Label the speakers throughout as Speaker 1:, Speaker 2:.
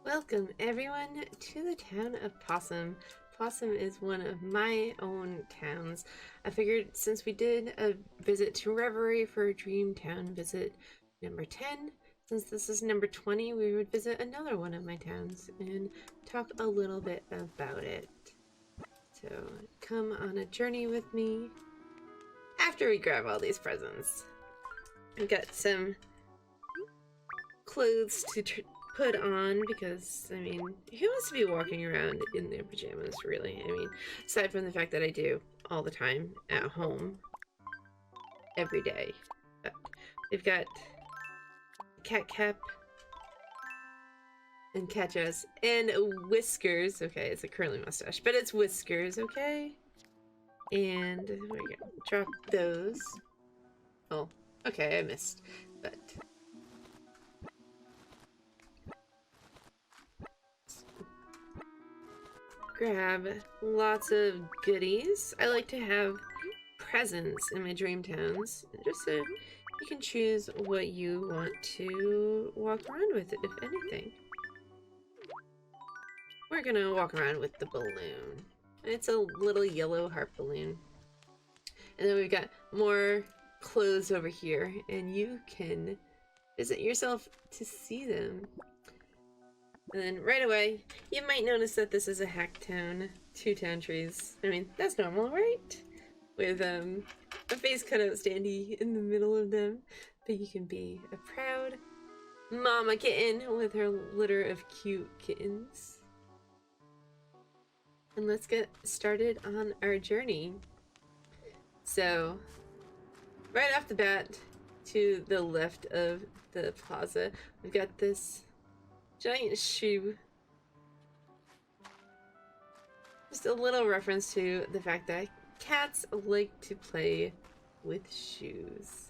Speaker 1: Welcome everyone to the town of Pawsome. Pawsome is one of my own towns. I figured since we did a visit to Reverie for Dreamtown visit number 10, since this is number 20, we would visit another one of my towns and talk a little bit about it. So come on a journey with me after we grab all these presents. I got some clothes to put on because, I mean, who wants to be walking around in their pajamas, really? I mean, aside from the fact that I do all the time at home, every day. But we've got cat cap and cat dress and whiskers. Okay, it's a curly mustache, but it's whiskers, okay? And we go. Drop those. Oh, okay, I missed, but grab lots of goodies. I like to have presents in my dream towns, just so you can choose what you want to walk around with, if anything. We're gonna walk around with the balloon. It's a little yellow heart balloon. And then we've got more clothes over here, and you can visit yourself to see them. And then right away, you might notice that this is a hack town. 2 town trees. I mean, that's normal, right? With a face cutout standee in the middle of them. But you can be a proud mama kitten with her litter of cute kittens. And let's get started on our journey. So, right off the bat, to the left of the plaza, we've got this giant shoe. Just a little reference to the fact that cats like to play with shoes.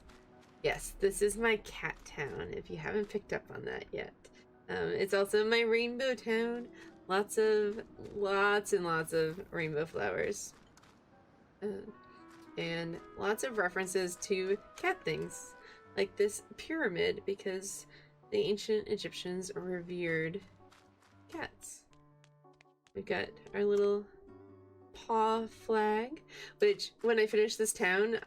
Speaker 1: Yes, this is my cat town, if you haven't picked up on that yet. It's also my rainbow town. Lots and lots of rainbow flowers. And lots of references to cat things. Like this pyramid, because the ancient Egyptians revered cats. We've got our little paw flag, which when I finished this town,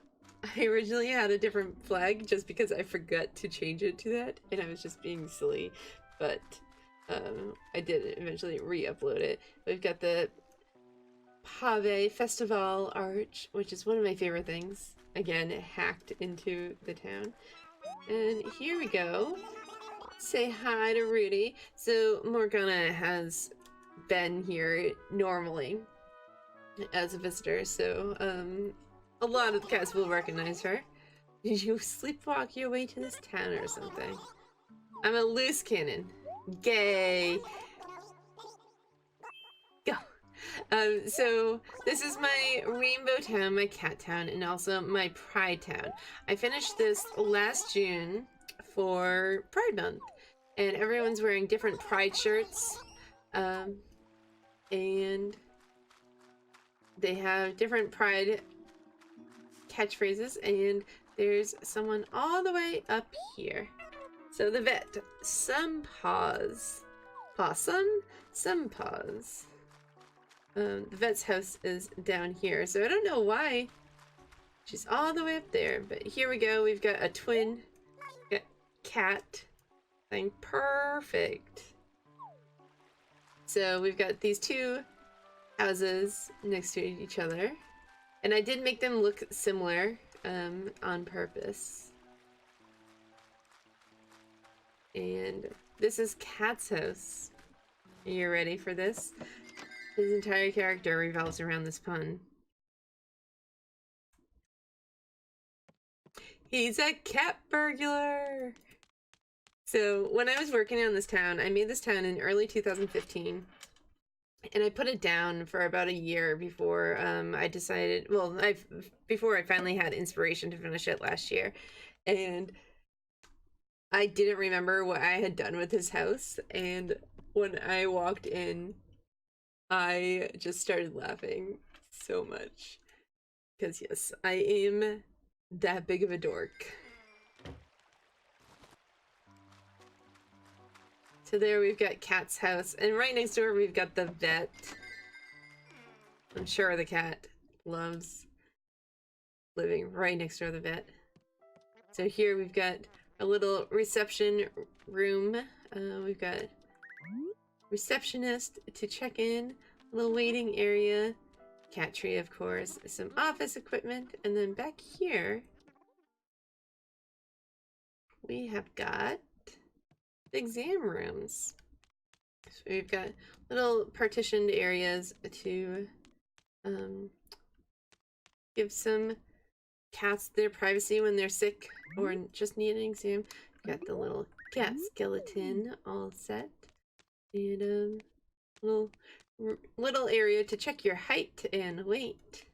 Speaker 1: I originally had a different flag just because I forgot to change it to that, and I was just being silly, but I did eventually re-upload it. We've got the Pave Festival arch, which is one of my favorite things. Again, hacked into the town. And here we go. Say hi to Rudy. So Morgana has been here normally as a visitor, so a lot of the cats will recognize her. Did you sleepwalk your way to this town or something? I'm a loose cannon. Gay. Go. So this is my rainbow town, my cat town, and also my pride town. I finished this last June for Pride Month, and everyone's wearing different pride shirts, and they have different pride catchphrases, and there's someone all the way up here. So the vet, some paws. Pawsome, some paws. The vet's house is down here, so I don't know why she's all the way up there, but here we go. We've got a twin cat thing. Perfect. So we've got these 2 houses next to each other, and I did make them look similar on purpose. And this is Cat's house. Are you ready for this? His entire character revolves around this pun. He's a cat burglar! So when I was working on this town, I made this town in early 2015. And I put it down for about a year before I decided, well, before I finally had inspiration to finish it last year. And I didn't remember what I had done with this house. And when I walked in, I just started laughing so much. Because yes, I am that big of a dork. So there we've got Cat's house, and right next door we've got the vet. I'm sure the cat loves living right next door to the vet. So here we've got a little reception room. We've got receptionist to check in, a little waiting area, cat tree of course, some office equipment, and then back here we have got the exam rooms. So we've got little partitioned areas to give some cats their privacy when they're sick or just need an exam. We've got the little cat skeleton all set, and little area to check your height and weight.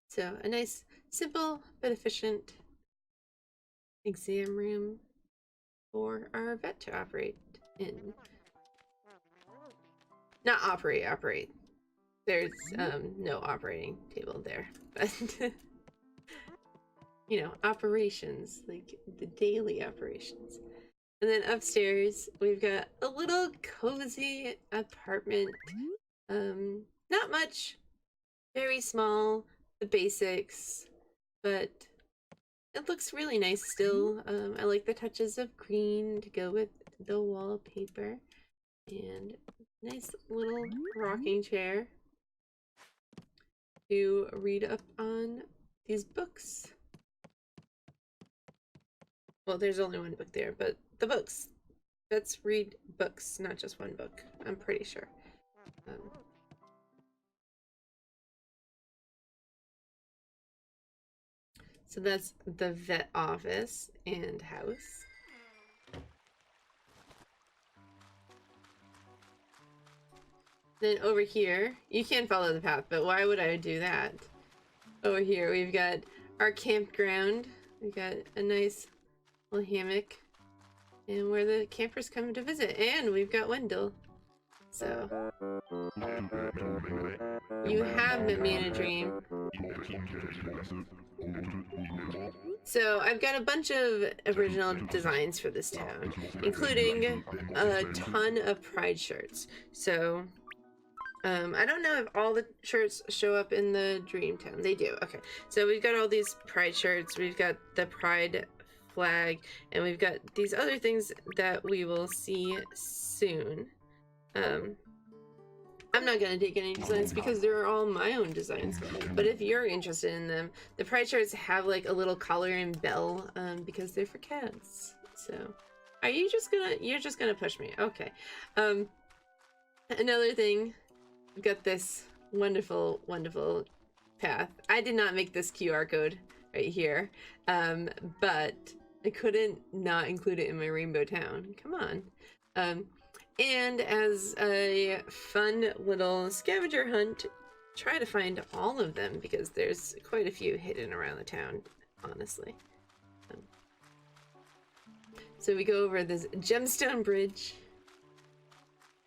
Speaker 1: So a nice, simple but efficient exam room for our vet to operate in. Not operate. There's no operating table there, but you know, operations, like the daily operations. And then upstairs we've got a little cozy apartment. Not much, very small, the basics, but it looks really nice still. I like the touches of green to go with the wallpaper, and nice little rocking chair to read up on these books. Well, there's only one book there, but the books. Let's read books, not just one book. I'm pretty sure. So that's the vet office and house. Then over here, you can follow the path, but why would I do that? Over here, we've got our campground. We've got a nice little hammock, and where the campers come to visit. And we've got Wendell. So, you have met me in a dream. So I've got a bunch of original designs for this town, including a ton of pride shirts. So I don't know if all the shirts show up in the dream town. They do. Okay. So we've got all these pride shirts. We've got the pride flag, and we've got these other things that we will see soon. I'm not gonna take any designs because they're all my own designs, but if you're interested in them, the pride shirts have like a little collar and bell because they're for cats. So are you just gonna, you're just gonna push me? Okay. Another thing, we've got this wonderful path. I did not make this QR code right here, but I couldn't not include it in my rainbow town. Come on. And as a fun little scavenger hunt, try to find all of them because there's quite a few hidden around the town, honestly. So we go over this gemstone bridge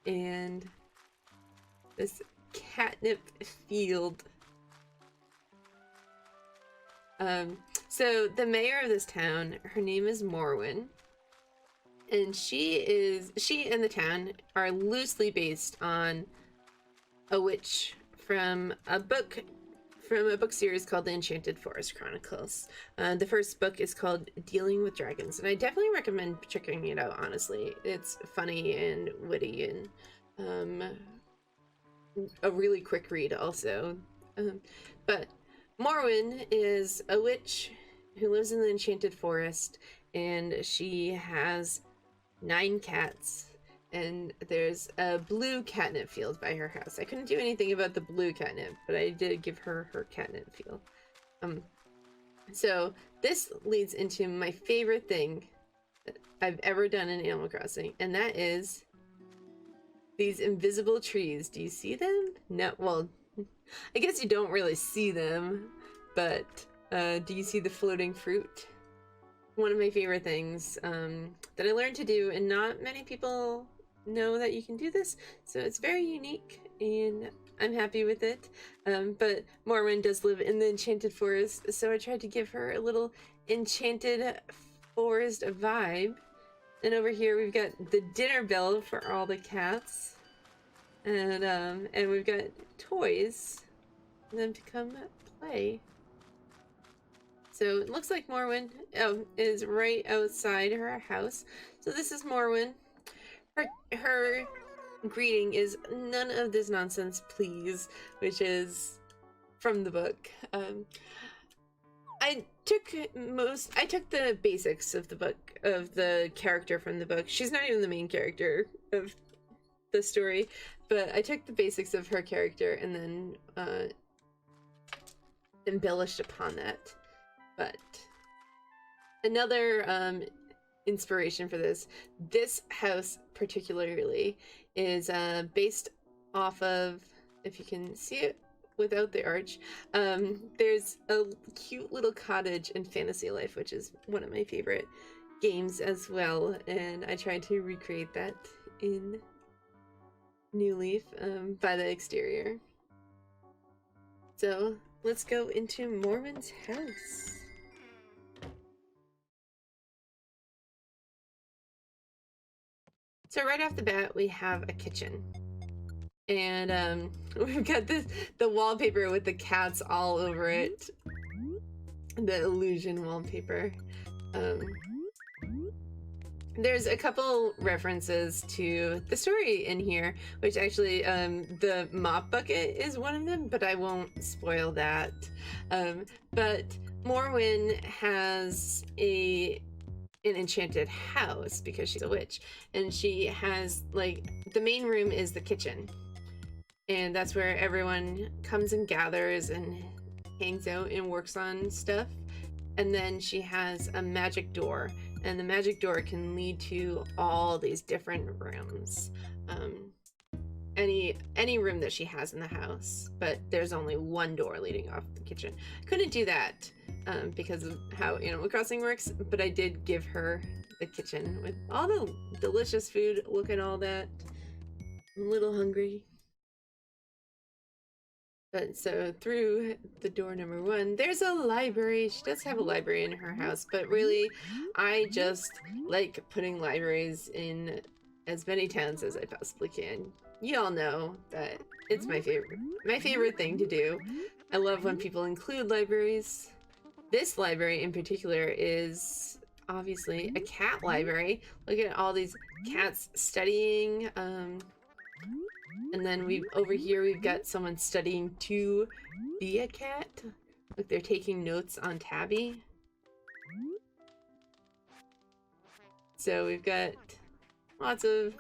Speaker 1: and this catnip field. So the mayor of this town, her name is Morwen. And she and the town are loosely based on a witch from a book series called The Enchanted Forest Chronicles. The first book is called Dealing with Dragons, and I definitely recommend checking it out, honestly. It's funny and witty and a really quick read also. But Morwen is a witch who lives in the Enchanted Forest, and she has 9 cats, and there's a blue catnip field by her house. I couldn't do anything about the blue catnip, but I did give her her catnip field. So this leads into my favorite thing I've ever done in Animal Crossing, and that is these invisible trees. Do you see them? No, well, I guess you don't really see them, but do you see the floating fruit? One of my favorite things that I learned to do, and not many people know that you can do this, so it's very unique, and I'm happy with it. But Morwen does live in the Enchanted Forest, so I tried to give her a little Enchanted Forest vibe. And over here we've got the dinner bell for all the cats, and we've got toys for them to come play. So it looks like Morwen is right outside her house. So this is Morwen. Her greeting is "None of this nonsense, please," which is from the book. I took the basics of the book, of the character from the book. She's not even the main character of the story, but I took the basics of her character and then embellished upon that. But another inspiration for this house particularly is based off of, if you can see it without the arch, there's a cute little cottage in Fantasy Life, which is one of my favorite games as well, and I tried to recreate that in New Leaf by the exterior. So let's go into Morwen's house. So right off the bat, we have a kitchen. And we've got the wallpaper with the cats all over it. The illusion wallpaper. There's a couple references to the story in here, which actually, the mop bucket is one of them, but I won't spoil that. But Morwen has an enchanted house because she's a witch, and she has, like, the main room is the kitchen, and that's where everyone comes and gathers and hangs out and works on stuff. And then she has a magic door, and the magic door can lead to all these different rooms, any room that she has in the house, but there's only one door leading off the kitchen. Couldn't do that because of how Animal Crossing works, but I did give her the kitchen with all the delicious food. Look at all that. I'm a little hungry. But so through the door number one, there's a library. She does have a library in her house, but really, I just like putting libraries in as many towns as I possibly can. You all know that it's my favorite thing to do. I love when people include libraries. This library in particular is obviously a cat library. Look at all these cats studying. And then over here we've got someone studying to be a cat. Look, they're taking notes on Tabby. So we've got lots of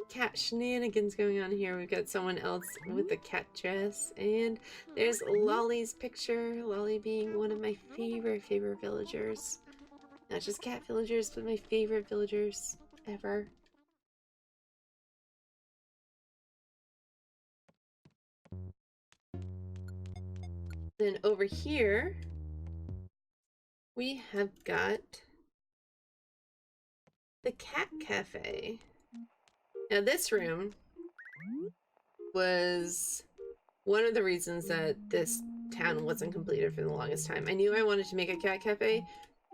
Speaker 1: cat shenanigans going on here. We've got someone else with a cat dress, and there's Lolly's picture. Lolly being one of my favorite villagers. Not just cat villagers, but my favorite villagers ever. Then over here, we have got the cat cafe. Now this room was one of the reasons that this town wasn't completed for the longest time. I knew I wanted to make a cat cafe,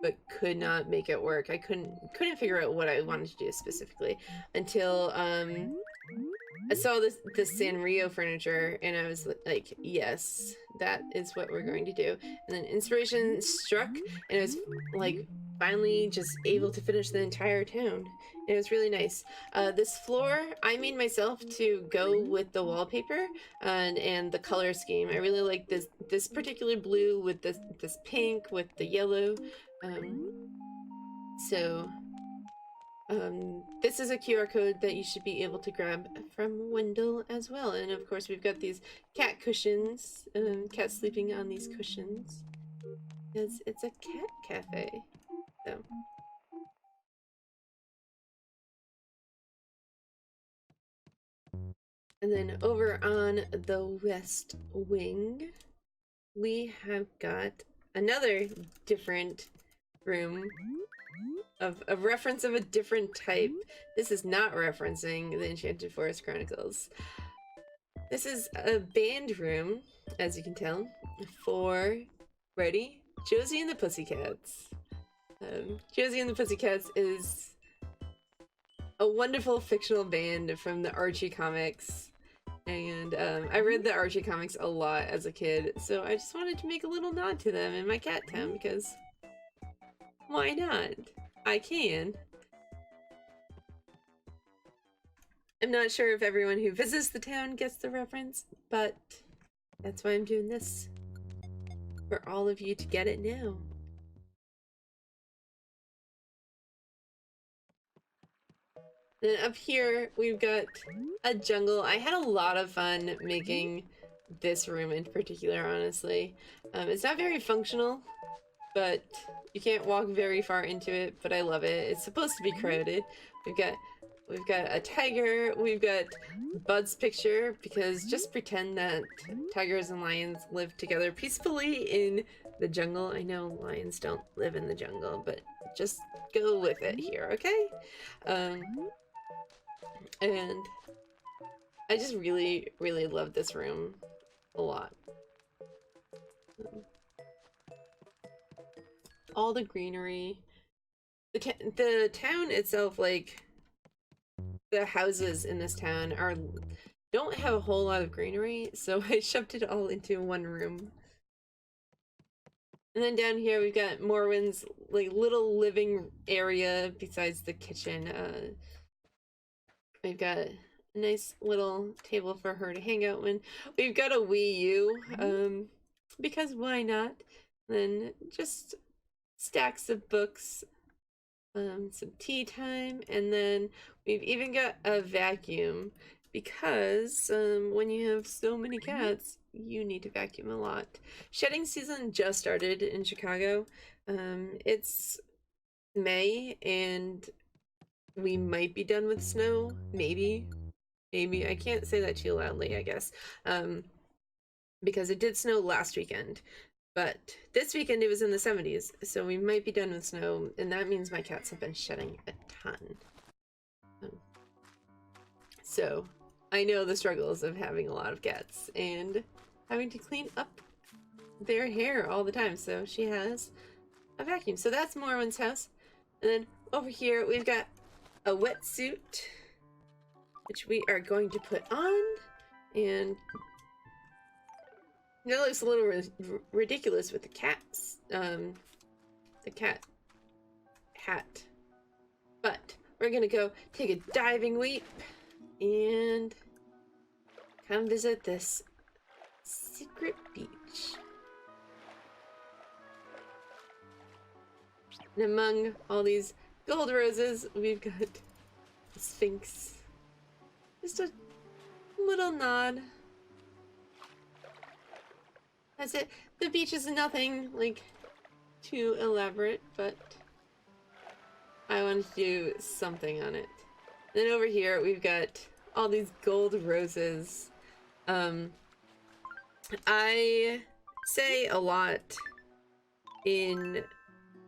Speaker 1: but could not make it work. I couldn't figure out what I wanted to do specifically until I saw this Sanrio furniture, and I was like, yes, that is what we're going to do. And then inspiration struck, and I was like finally just able to finish the entire town. It was really nice. This floor I made myself to go with the wallpaper and the color scheme. I really like this particular blue with this pink with the yellow. This is a QR code that you should be able to grab from Wendell as well. And of course we've got these cat cushions, cats sleeping on these cushions, because it's a cat cafe. So And then over on the west wing, we have got another different room of a reference of a different type. This is not referencing the Enchanted Forest Chronicles. This is a band room, as you can tell, for, ready? Josie and the Pussycats. Josie and the Pussycats is a wonderful fictional band from the Archie comics. And I read the Archie comics a lot as a kid, so I just wanted to make a little nod to them in my cat town because why not? I can. I'm not sure if everyone who visits the town gets the reference, but that's why I'm doing this. For all of you to get it now. Then up here, we've got a jungle. I had a lot of fun making this room in particular, honestly. It's not very functional, but you can't walk very far into it, but I love it. It's supposed to be crowded. We've got a tiger, we've got Bud's picture, because just pretend that tigers and lions live together peacefully in the jungle. I know lions don't live in the jungle, but just go with it here, okay? And I just really, really love this room a lot. All the greenery. The town itself, like, the houses in this town don't have a whole lot of greenery, so I shoved it all into one room. And then down here we've got Morwen's like little living area besides the kitchen. We've got a nice little table for her to hang out in. We've got a Wii U, because why not? Then just stacks of books, some tea time, and then we've even got a vacuum because when you have so many cats, you need to vacuum a lot. Shedding season just started in Chicago. It's May and we might be done with snow. Maybe. I can't say that too loudly, I guess. Because it did snow last weekend. But this weekend it was in the 70s, so we might be done with snow, and that means my cats have been shedding a ton. So I know the struggles of having a lot of cats and having to clean up their hair all the time, so she has a vacuum. So that's Morwen's house. And then over here we've got a wetsuit, which we are going to put on, and that looks a little ridiculous with the cats, the cat hat. But we're gonna go take a diving leap and come visit this secret beach. And among all these gold roses, we've got the Sphinx. Just a little nod. That's it. The beach is nothing, like, too elaborate, but I wanted to do something on it. Then over here, we've got all these gold roses. I say a lot in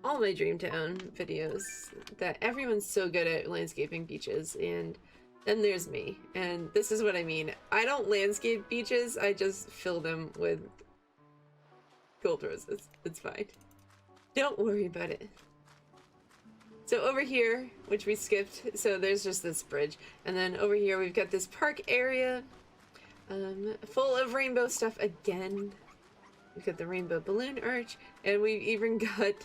Speaker 1: all my Dreamtown videos that everyone's so good at landscaping beaches, and then there's me. And this is what I mean. I don't landscape beaches, I just fill them with gold roses. It's fine. Don't worry about it. So over here, which we skipped, so there's just this bridge. And then over here we've got this park area, full of rainbow stuff again. We've got the rainbow balloon arch, and we've even got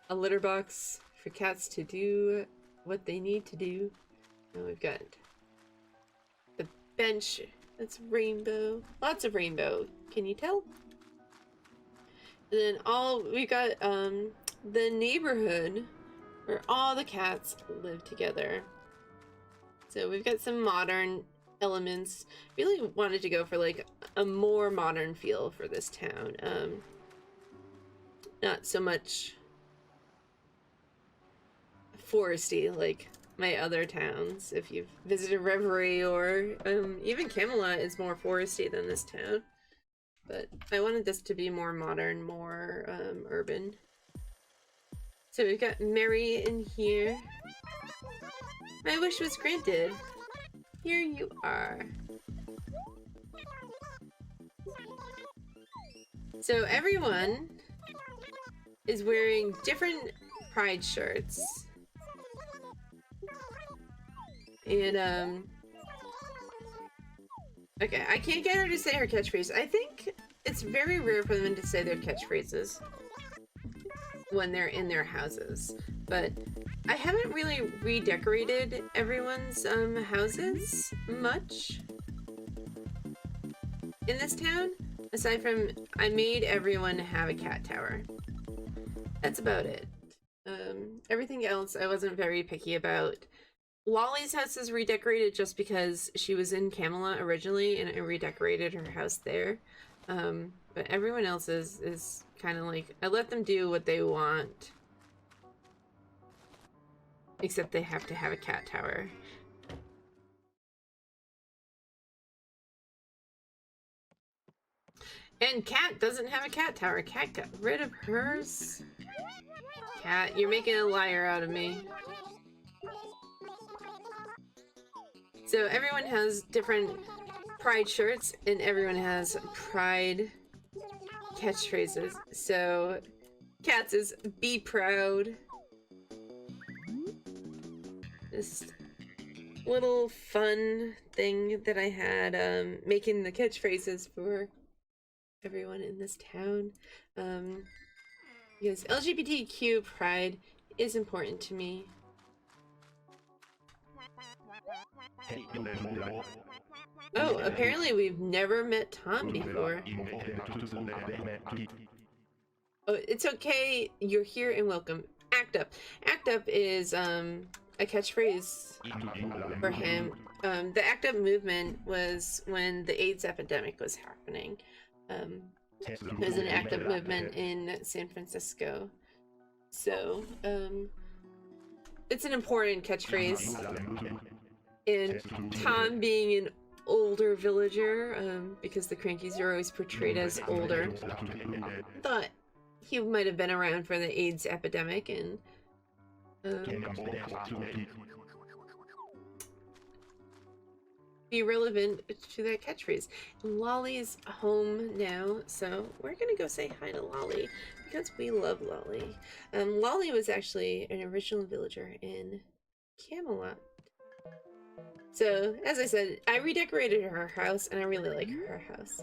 Speaker 1: a litter box for cats to do what they need to do. And we've got the bench that's rainbow. Lots of rainbow. Can you tell? And then we got the neighborhood where all the cats live together. So we've got some modern elements. Really wanted to go for like a more modern feel for this town. Not so much foresty like my other towns. If you've visited Reverie, or even Camelot is more foresty than this town. But I wanted this to be more modern, more urban. So we've got Mary in here. My wish was granted. Here you are. So everyone is wearing different pride shirts. And okay, I can't get her to say her catchphrase. I think it's very rare for them to say their catchphrases when they're in their houses. But I haven't really redecorated everyone's houses much in this town. Aside from, I made everyone have a cat tower. That's about it. Everything else I wasn't very picky about. Lolly's house is redecorated just because she was in Camelot originally and I redecorated her house there. But everyone else is kind of like, I let them do what they want. Except they have to have a cat tower. And Cat doesn't have a cat tower. Cat got rid of hers. Cat, you're making a liar out of me. So everyone has different pride shirts and everyone has pride catchphrases. So Cat's is be proud. This little fun thing that I had making the catchphrases for everyone in this town. Because LGBTQ pride is important to me. Oh, apparently we've never met Tom before. Oh, it's okay. You're here and welcome. Act up. Act up is a catchphrase for him. The Act Up movement was when the AIDS epidemic was happening. There's an Act Up movement in San Francisco. So, it's an important catchphrase. And Tom being an older villager, because the Crankies are always portrayed as older, thought he might have been around for the AIDS epidemic and be relevant to that catchphrase. And Lolly's home now, so we're gonna go say hi to Lolly because we love Lolly. Lolly was actually an original villager in Camelot. So, as I said, I redecorated her house, and I really like her house.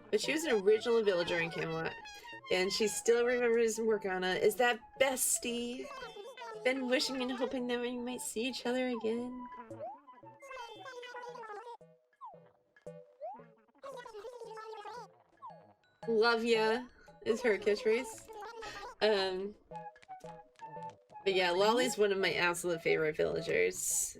Speaker 1: But she was an original villager in Camelot, and she still remembers Morgana. Is that bestie? Been wishing and hoping that we might see each other again. Love ya is her catchphrase. But yeah, Lolly's one of my absolute favorite villagers.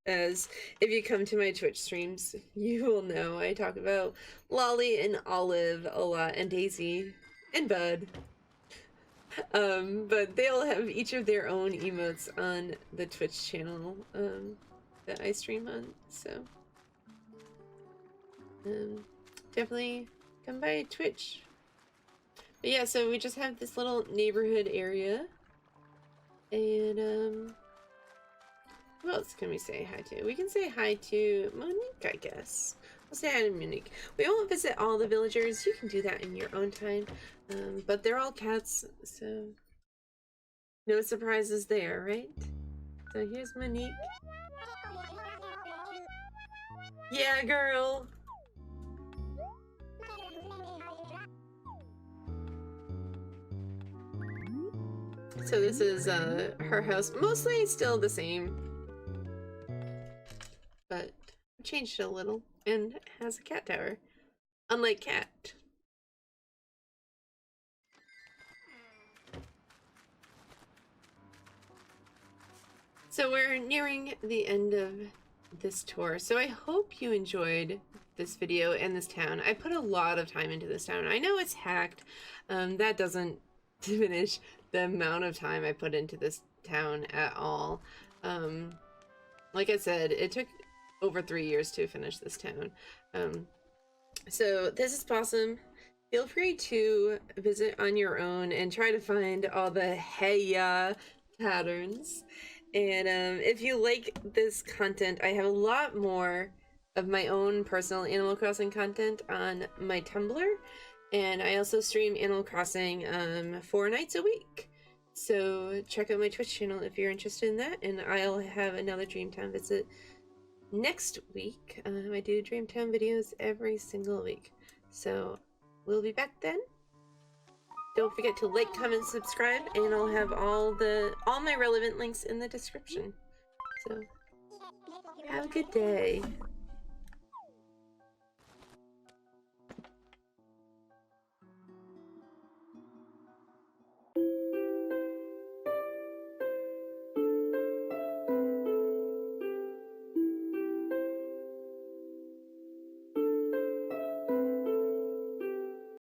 Speaker 1: As if you come to my Twitch streams, you will know I talk about Lolly and Olive a lot, and Daisy and Bud. But they all have each of their own emotes on the Twitch channel that I stream on. So definitely come by Twitch. But yeah, so we just have this little neighborhood area, and who else can we say hi to? We can say hi to Monique, I guess. We'll say hi to Monique. We won't visit all the villagers. You can do that in your own time. But they're all cats, so no surprises there, right? So here's Monique. Yeah, girl! So this is her house. Mostly still the same, but changed it a little and has a cat tower, unlike Cat. So we're nearing the end of this tour, so I hope you enjoyed this video and this town. I put a lot of time into this town. I know it's hacked. That doesn't diminish the amount of time I put into this town at all. like I said, it took over 3 years to finish this town. So this is Pawsome. Feel free to visit on your own and try to find all the hey patterns. And if you like this content, I have a lot more of my own personal Animal Crossing content on my Tumblr. And I also stream Animal Crossing 4 nights a week. So check out my Twitch channel if you're interested in that. And I'll have another Dreamtown visit next week. I do Dreamtown videos every single week. So we'll be back then. Don't forget to like, comment, subscribe, and I'll have all my relevant links in the description. So have a good day.